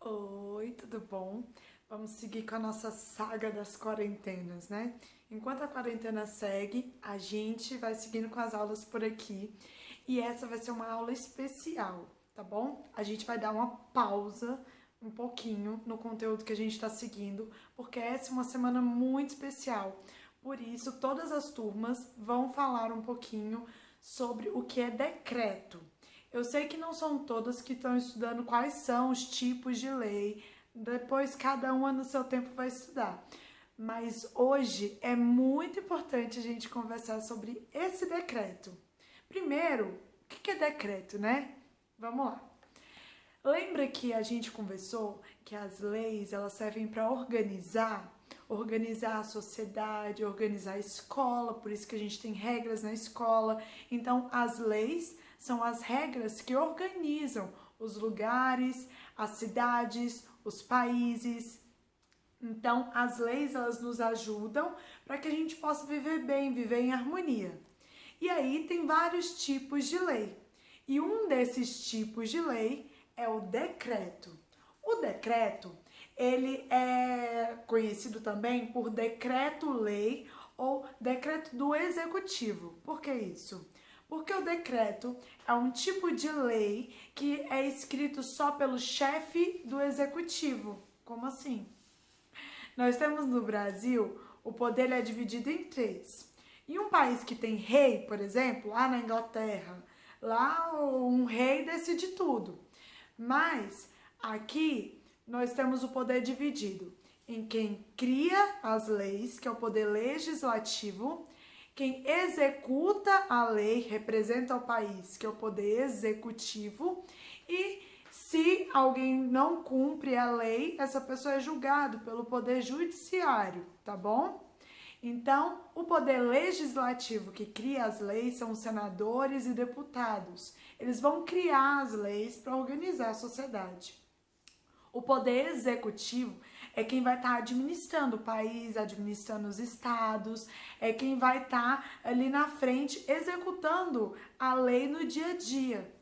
Oi, tudo bom? Vamos seguir com a nossa saga das quarentenas, né? Enquanto a quarentena segue, a gente vai seguindo com as aulas por aqui e essa vai ser uma aula especial, tá bom? A gente vai dar uma pausa um pouquinho no conteúdo que a gente está seguindo, porque essa é uma semana muito especial. Por isso, todas as turmas vão falar um pouquinho sobre o que é decreto. Eu sei que não são todas que estão estudando quais são os tipos de lei, depois cada uma no seu tempo vai estudar. Mas hoje é muito importante a gente conversar sobre esse decreto. Primeiro, o que é decreto, né? Vamos lá. Lembra que a gente conversou que as leis elas servem para organizar a sociedade, organizar a escola, por isso que a gente tem regras na escola. Então, as leis são as regras que organizam os lugares, as cidades, os países. Então, as leis elas nos ajudam para que a gente possa viver bem, viver em harmonia. E aí tem vários tipos de lei. E um desses tipos de lei é o decreto. O decreto, ele é conhecido também por decreto-lei ou decreto do executivo. Por que isso? Porque o decreto é um tipo de lei que é escrito só pelo chefe do executivo. Como assim? Nós temos no Brasil, o poder é dividido em três. Em um país que tem rei, por exemplo, lá na Inglaterra, lá um rei decide tudo. Mas aqui nós temos o poder dividido em quem cria as leis, que é o poder legislativo, quem executa a lei, representa o país, que é o poder executivo, e se alguém não cumpre a lei, essa pessoa é julgado pelo poder judiciário, tá bom? Então, o poder legislativo que cria as leis são os senadores e deputados. Eles vão criar as leis para organizar a sociedade. O poder executivo é quem vai estar administrando o país, administrando os estados, é quem vai estar ali na frente executando a lei no dia a dia.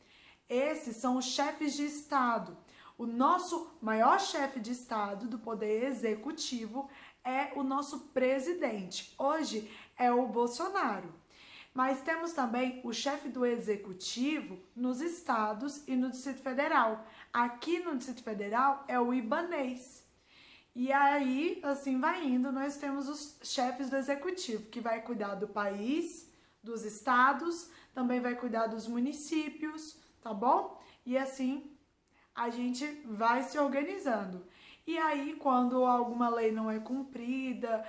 Esses são os chefes de estado. O nosso maior chefe de estado do poder executivo é o nosso presidente. Hoje é o Bolsonaro. Mas temos também o chefe do executivo nos estados e no Distrito Federal. Aqui no Distrito Federal é o Ibanez. E aí, assim vai indo, nós temos os chefes do executivo, que vai cuidar do país, dos estados, também vai cuidar dos municípios, tá bom? E assim a gente vai se organizando. E aí, quando alguma lei não é cumprida,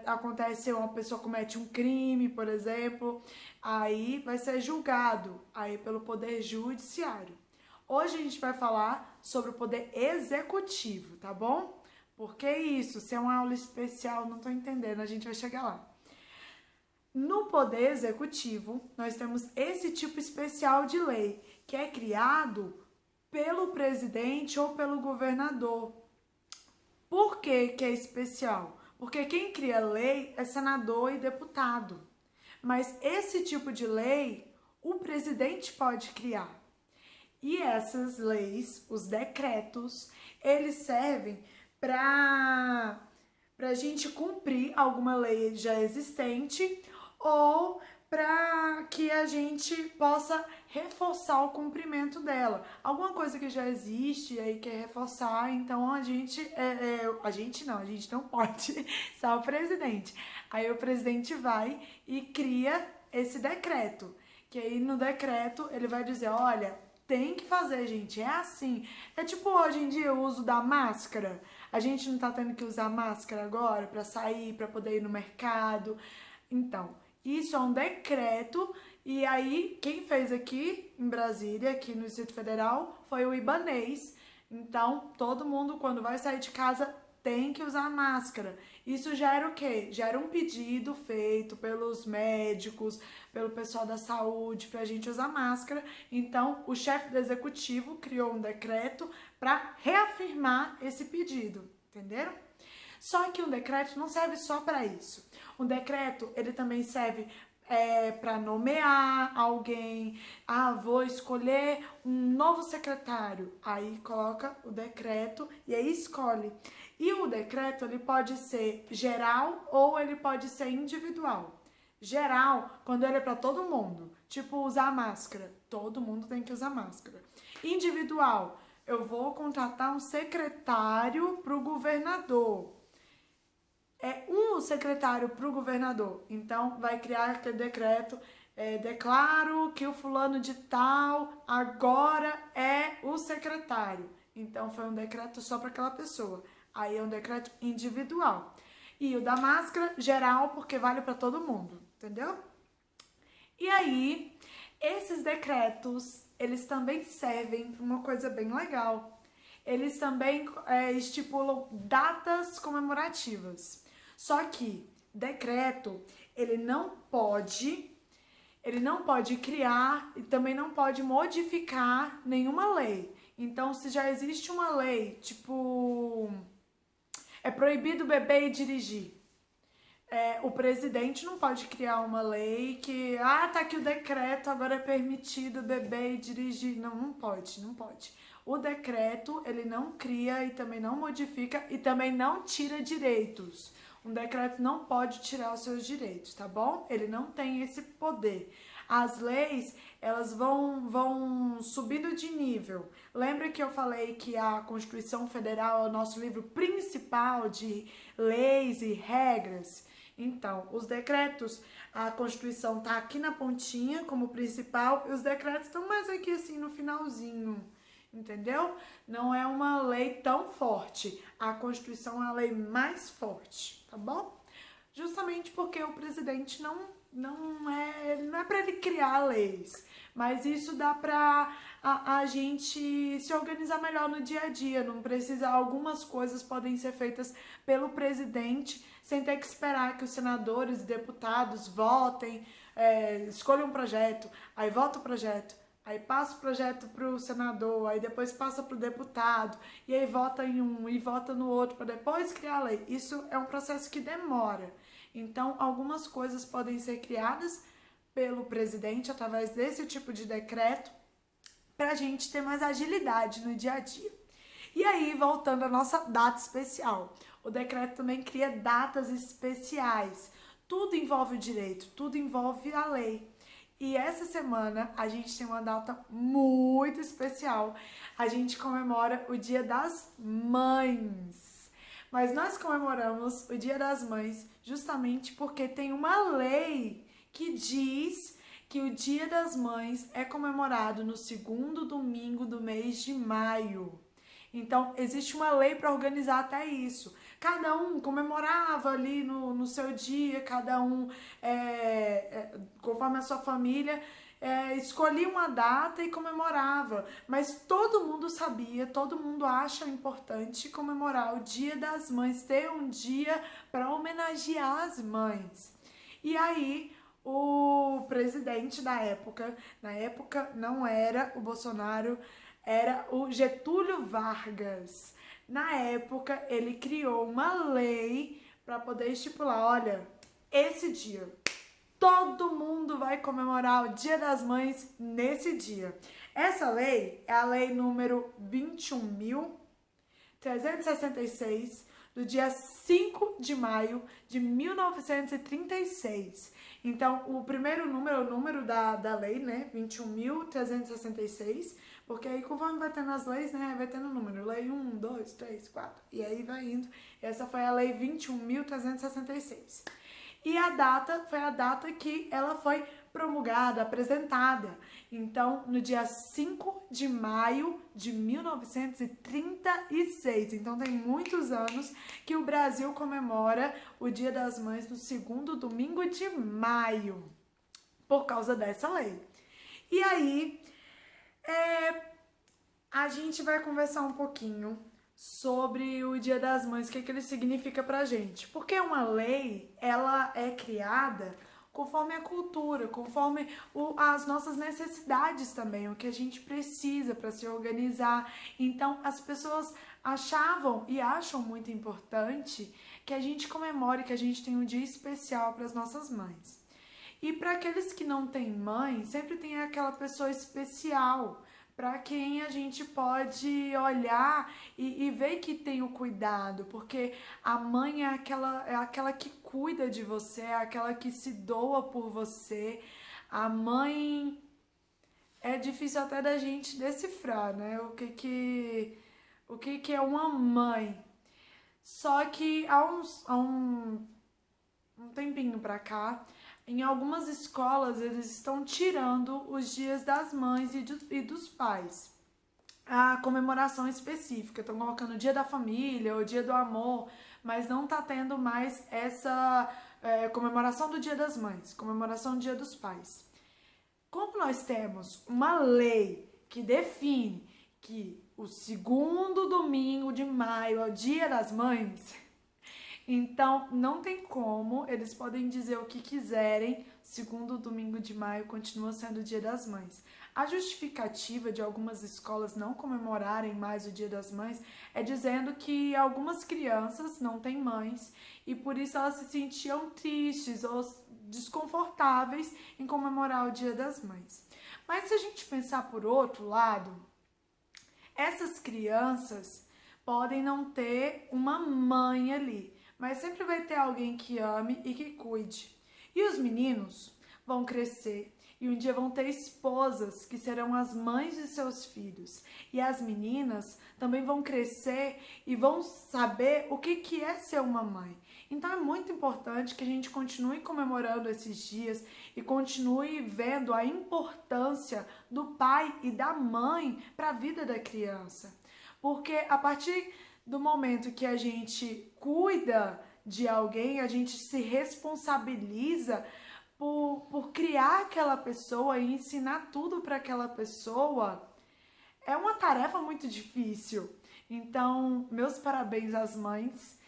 acontece uma pessoa comete um crime, por exemplo, aí vai ser julgado aí pelo poder judiciário. Hoje a gente vai falar sobre o poder executivo, tá bom? Porque isso, se é uma aula especial, não tô entendendo, a gente vai chegar lá. No poder executivo, nós temos esse tipo especial de lei, que é criado pelo presidente ou pelo governador. Por que é especial? Porque quem cria lei é senador e deputado. Mas esse tipo de lei, o presidente pode criar. E essas leis, os decretos, eles servem para a gente cumprir alguma lei já existente ou para que a gente possa reforçar o cumprimento dela. Alguma coisa que já existe e aí quer reforçar, então a gente a gente não pode, só o presidente. Aí o presidente vai e cria esse decreto, que aí no decreto ele vai dizer, olha, tem que fazer, gente, é assim. É tipo hoje em dia o uso da máscara. A gente não tá tendo que usar máscara agora para sair, para poder ir no mercado. Então, isso é um decreto e aí quem fez aqui em Brasília, aqui no Distrito Federal, foi o Ibanez. Então, todo mundo quando vai sair de casa tem que usar máscara. Isso já era o quê? Já era um pedido feito pelos médicos, pelo pessoal da saúde, para a gente usar máscara. Então, o chefe do executivo criou um decreto para reafirmar esse pedido, entenderam? Só que um decreto não serve só para isso. Um decreto, ele também serve para nomear alguém. Ah, vou escolher um novo secretário. Aí coloca o decreto e aí escolhe. E o decreto, ele pode ser geral ou ele pode ser individual. Geral, quando ele é para todo mundo, tipo usar máscara, todo mundo tem que usar máscara. Individual, eu vou contratar um secretário para o governador. É um secretário para o governador. Então, vai criar aquele decreto, declaro que o fulano de tal agora é o secretário. Então, foi um decreto só para aquela pessoa. Aí é um decreto individual. E o da máscara, geral, porque vale para todo mundo, entendeu? E aí, esses decretos, eles também servem para uma coisa bem legal. Eles também estipulam datas comemorativas. Só que decreto, ele não pode criar e também não pode modificar nenhuma lei. Então, se já existe uma lei, tipo, é proibido beber e dirigir. O presidente não pode criar uma lei que, tá aqui o decreto, agora é permitido beber e dirigir. Não, não pode, não pode. O decreto, ele não cria e também não modifica e também não tira direitos. Um decreto não pode tirar os seus direitos, tá bom? Ele não tem esse poder. As leis, elas vão subindo de nível. Lembra que eu falei que a Constituição Federal é o nosso livro principal de leis e regras? Então, os decretos, a Constituição tá aqui na pontinha como principal e os decretos estão mais aqui assim no finalzinho, entendeu? Não é uma lei tão forte. A Constituição é a lei mais forte, tá bom? Justamente porque o presidente não é para ele criar leis, mas isso dá para a gente se organizar melhor no dia a dia. Não precisa, algumas coisas podem ser feitas pelo presidente sem ter que esperar que os senadores e deputados votem, escolham um projeto, aí vota o projeto, aí passa o projeto para o senador, aí depois passa para o deputado, e aí vota em um e vota no outro para depois criar a lei. Isso é um processo que demora. Então, algumas coisas podem ser criadas pelo presidente através desse tipo de decreto para a gente ter mais agilidade no dia a dia. E aí, voltando à nossa data especial, o decreto também cria datas especiais. Tudo envolve o direito, tudo envolve a lei. E essa semana a gente tem uma data muito especial. A gente comemora o Dia das Mães. Mas nós comemoramos o Dia das Mães justamente porque tem uma lei que diz que o Dia das Mães é comemorado no segundo domingo do mês de maio. Então, existe uma lei para organizar até isso. Cada um comemorava ali no seu dia, cada um, conforme a sua família, escolhia uma data e comemorava. Mas todo mundo sabia, todo mundo acha importante comemorar o Dia das Mães, ter um dia para homenagear as mães. E aí, o presidente da época, na época não era o Bolsonaro, era o Getúlio Vargas. Na época, ele criou uma lei para poder estipular, olha, esse dia, todo mundo vai comemorar o Dia das Mães nesse dia. Essa lei é a lei número 21.366, do dia 5 de maio de 1936. Então, o primeiro número é o número da lei, né? 21.366, porque aí conforme vai tendo as leis, né? Vai tendo o número. Lei 1, 2, 3, 4. E aí vai indo. Essa foi a lei 21.366. E a data foi a data que ela foi promulgada, apresentada. Então, no dia 5 de maio de 1936. Então, tem muitos anos que o Brasil comemora o Dia das Mães no segundo domingo de maio, por causa dessa lei. E aí, a gente vai conversar um pouquinho sobre o Dia das Mães, o que ele significa pra gente. Porque uma lei, ela é criada conforme a cultura, conforme as nossas necessidades também, o que a gente precisa para se organizar. Então, as pessoas achavam e acham muito importante que a gente comemore, que a gente tenha um dia especial para as nossas mães. E para aqueles que não têm mãe, sempre tem aquela pessoa especial para quem a gente pode olhar e ver que tem o cuidado, porque a mãe é aquela que cuida de você, é aquela que se doa por você. A mãe é difícil até da gente decifrar, né? O que é uma mãe. Só que um tempinho pra cá, em algumas escolas eles estão tirando os dias das mães e dos pais. A comemoração específica, estão colocando o dia da família, o dia do amor, mas não tá tendo mais essa comemoração do dia das mães, comemoração do dia dos pais. Como nós temos uma lei que define que o segundo domingo de maio é o dia das mães, então não tem como, eles podem dizer o que quiserem, segundo domingo de maio continua sendo o dia das mães. A justificativa de algumas escolas não comemorarem mais o dia das mães é dizendo que algumas crianças não têm mães e por isso elas se sentiam tristes ou desconfortáveis em comemorar o dia das mães. Mas se a gente pensar por outro lado, essas crianças podem não ter uma mãe ali, mas sempre vai ter alguém que ame e que cuide. E os meninos vão crescer e um dia vão ter esposas que serão as mães de seus filhos. E as meninas também vão crescer e vão saber o que é ser uma mãe. Então é muito importante que a gente continue comemorando esses dias e continue vendo a importância do pai e da mãe para a vida da criança. Porque a partir do momento que a gente cuida de alguém, a gente se responsabiliza por criar aquela pessoa e ensinar tudo para aquela pessoa, é uma tarefa muito difícil. Então, meus parabéns às mães.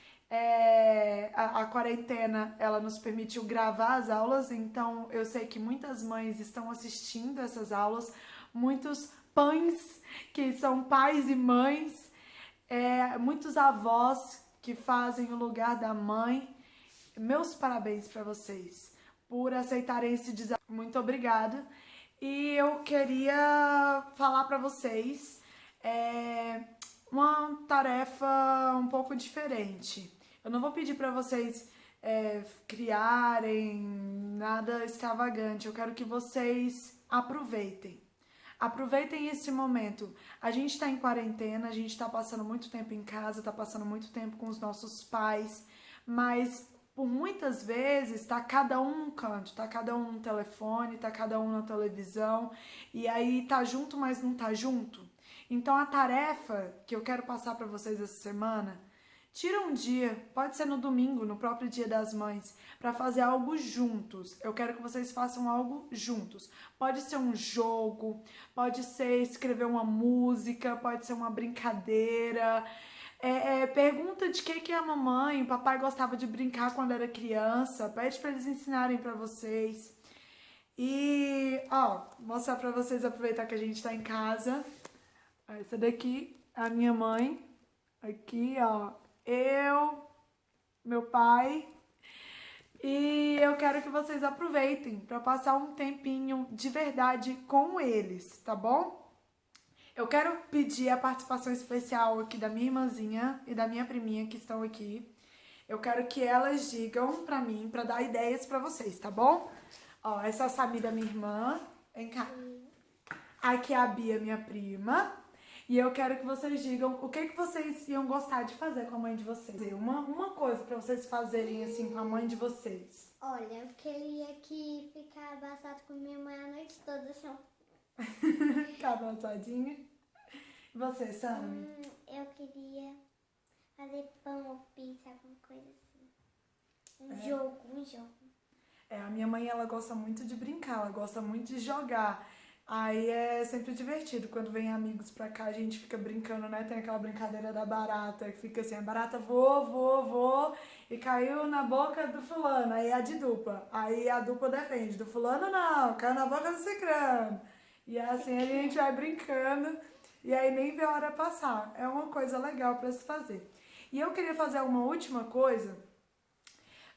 A quarentena, ela nos permitiu gravar as aulas, então eu sei que muitas mães estão assistindo essas aulas, muitos pães que são pais e mães, muitos avós que fazem o lugar da mãe. Meus parabéns para vocês por aceitarem esse desafio. Muito obrigada. E eu queria falar para vocês uma tarefa um pouco diferente. Eu não vou pedir para vocês criarem nada extravagante. Eu quero que vocês aproveitem. Aproveitem esse momento. A gente tá em quarentena, a gente tá passando muito tempo em casa, tá passando muito tempo com os nossos pais, mas por muitas vezes tá cada um num canto, tá cada um no telefone, tá cada um na televisão, e aí tá junto, mas não tá junto. Então a tarefa que eu quero passar para vocês essa semana, tira um dia, pode ser no domingo, no próprio Dia das Mães, para fazer algo juntos. Eu quero que vocês façam algo juntos. Pode ser um jogo, pode ser escrever uma música, pode ser uma brincadeira. Pergunta de que a mamãe e o papai gostava de brincar quando era criança. Pede para eles ensinarem para vocês. E, mostrar para vocês, aproveitar que a gente tá em casa. Essa daqui é a minha mãe. Aqui, eu, meu pai, e eu quero que vocês aproveitem para passar um tempinho de verdade com eles, tá bom? Eu quero pedir a participação especial aqui da minha irmãzinha e da minha priminha que estão aqui. Eu quero que elas digam pra mim, pra dar ideias pra vocês, tá bom? Essa é a Samira, minha irmã. Vem cá. Aqui é a Bia, minha prima. E eu quero que vocês digam o que vocês iam gostar de fazer com a mãe de vocês. Uma coisa pra vocês fazerem assim com a mãe de vocês. Olha, eu queria que ficar abraçado com minha mãe a noite toda, só. Tá abraçadinha? E você, Sami? Eu queria fazer pão ou pizza, alguma coisa assim. Um jogo. A minha mãe, ela gosta muito de brincar, ela gosta muito de jogar. Aí é sempre divertido, quando vem amigos pra cá, a gente fica brincando, né? Tem aquela brincadeira da barata, que fica assim, a barata voou, e caiu na boca do fulano, aí é a de dupla. Aí a dupla defende, do fulano não, caiu na boca do cicrano. E assim a gente vai brincando, e aí nem vê a hora passar. É uma coisa legal pra se fazer. E eu queria fazer uma última coisa,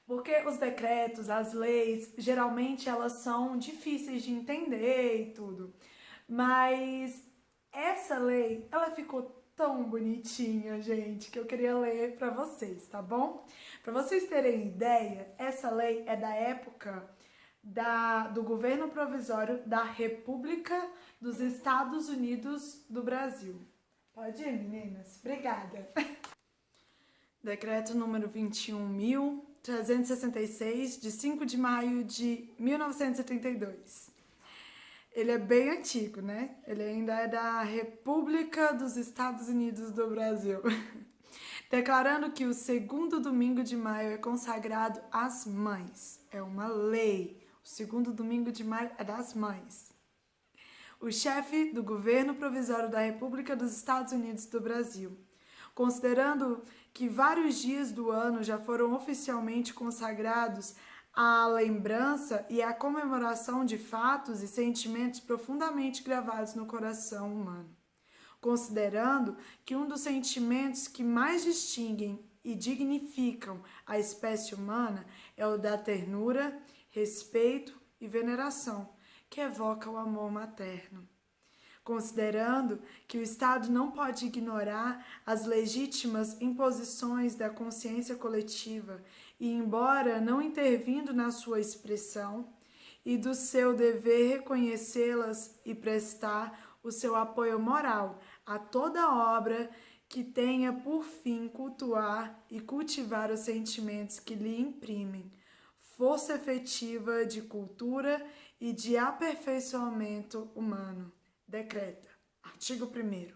Porque os decretos, as leis, geralmente elas são difíceis de entender e tudo. Mas essa lei, ela ficou tão bonitinha, gente, que eu queria ler para vocês, tá bom? Para vocês terem ideia, essa lei é da época do governo provisório da República dos Estados Unidos do Brasil. Pode ir, meninas? Obrigada. Decreto número 21.366, de 5 de maio de 1932. Ele é bem antigo, né? Ele ainda é da República dos Estados Unidos do Brasil. Declarando que o segundo domingo de maio é consagrado às mães. É uma lei. O segundo domingo de maio é das mães. O chefe do governo provisório da República dos Estados Unidos do Brasil, considerando que vários dias do ano já foram oficialmente consagrados à lembrança e à comemoração de fatos e sentimentos profundamente gravados no coração humano. Considerando que um dos sentimentos que mais distinguem e dignificam a espécie humana é o da ternura, respeito e veneração, que evoca o amor materno. Considerando que o Estado não pode ignorar as legítimas imposições da consciência coletiva e, embora não intervindo na sua expressão, e do seu dever reconhecê-las e prestar o seu apoio moral a toda obra que tenha por fim cultuar e cultivar os sentimentos que lhe imprimem força efetiva de cultura e de aperfeiçoamento humano. Decreta. Artigo 1º.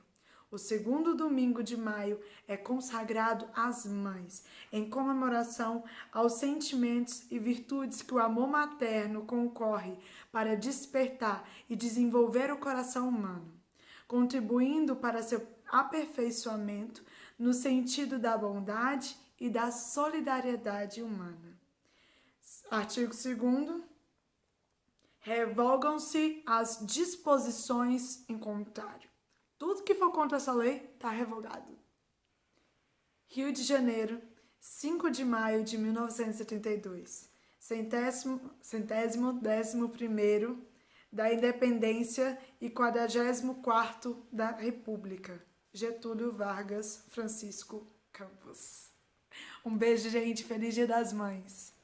O segundo domingo de maio é consagrado às mães, em comemoração aos sentimentos e virtudes que o amor materno concorre para despertar e desenvolver o coração humano, contribuindo para seu aperfeiçoamento no sentido da bondade e da solidariedade humana. Artigo 2º. Revogam-se as disposições em contrário. Tudo que for contra essa lei está revogado. Rio de Janeiro, 5 de maio de 1932. 111º da Independência e 44º da República. Getúlio Vargas Francisco Campos. Um beijo, gente. Feliz Dia das Mães.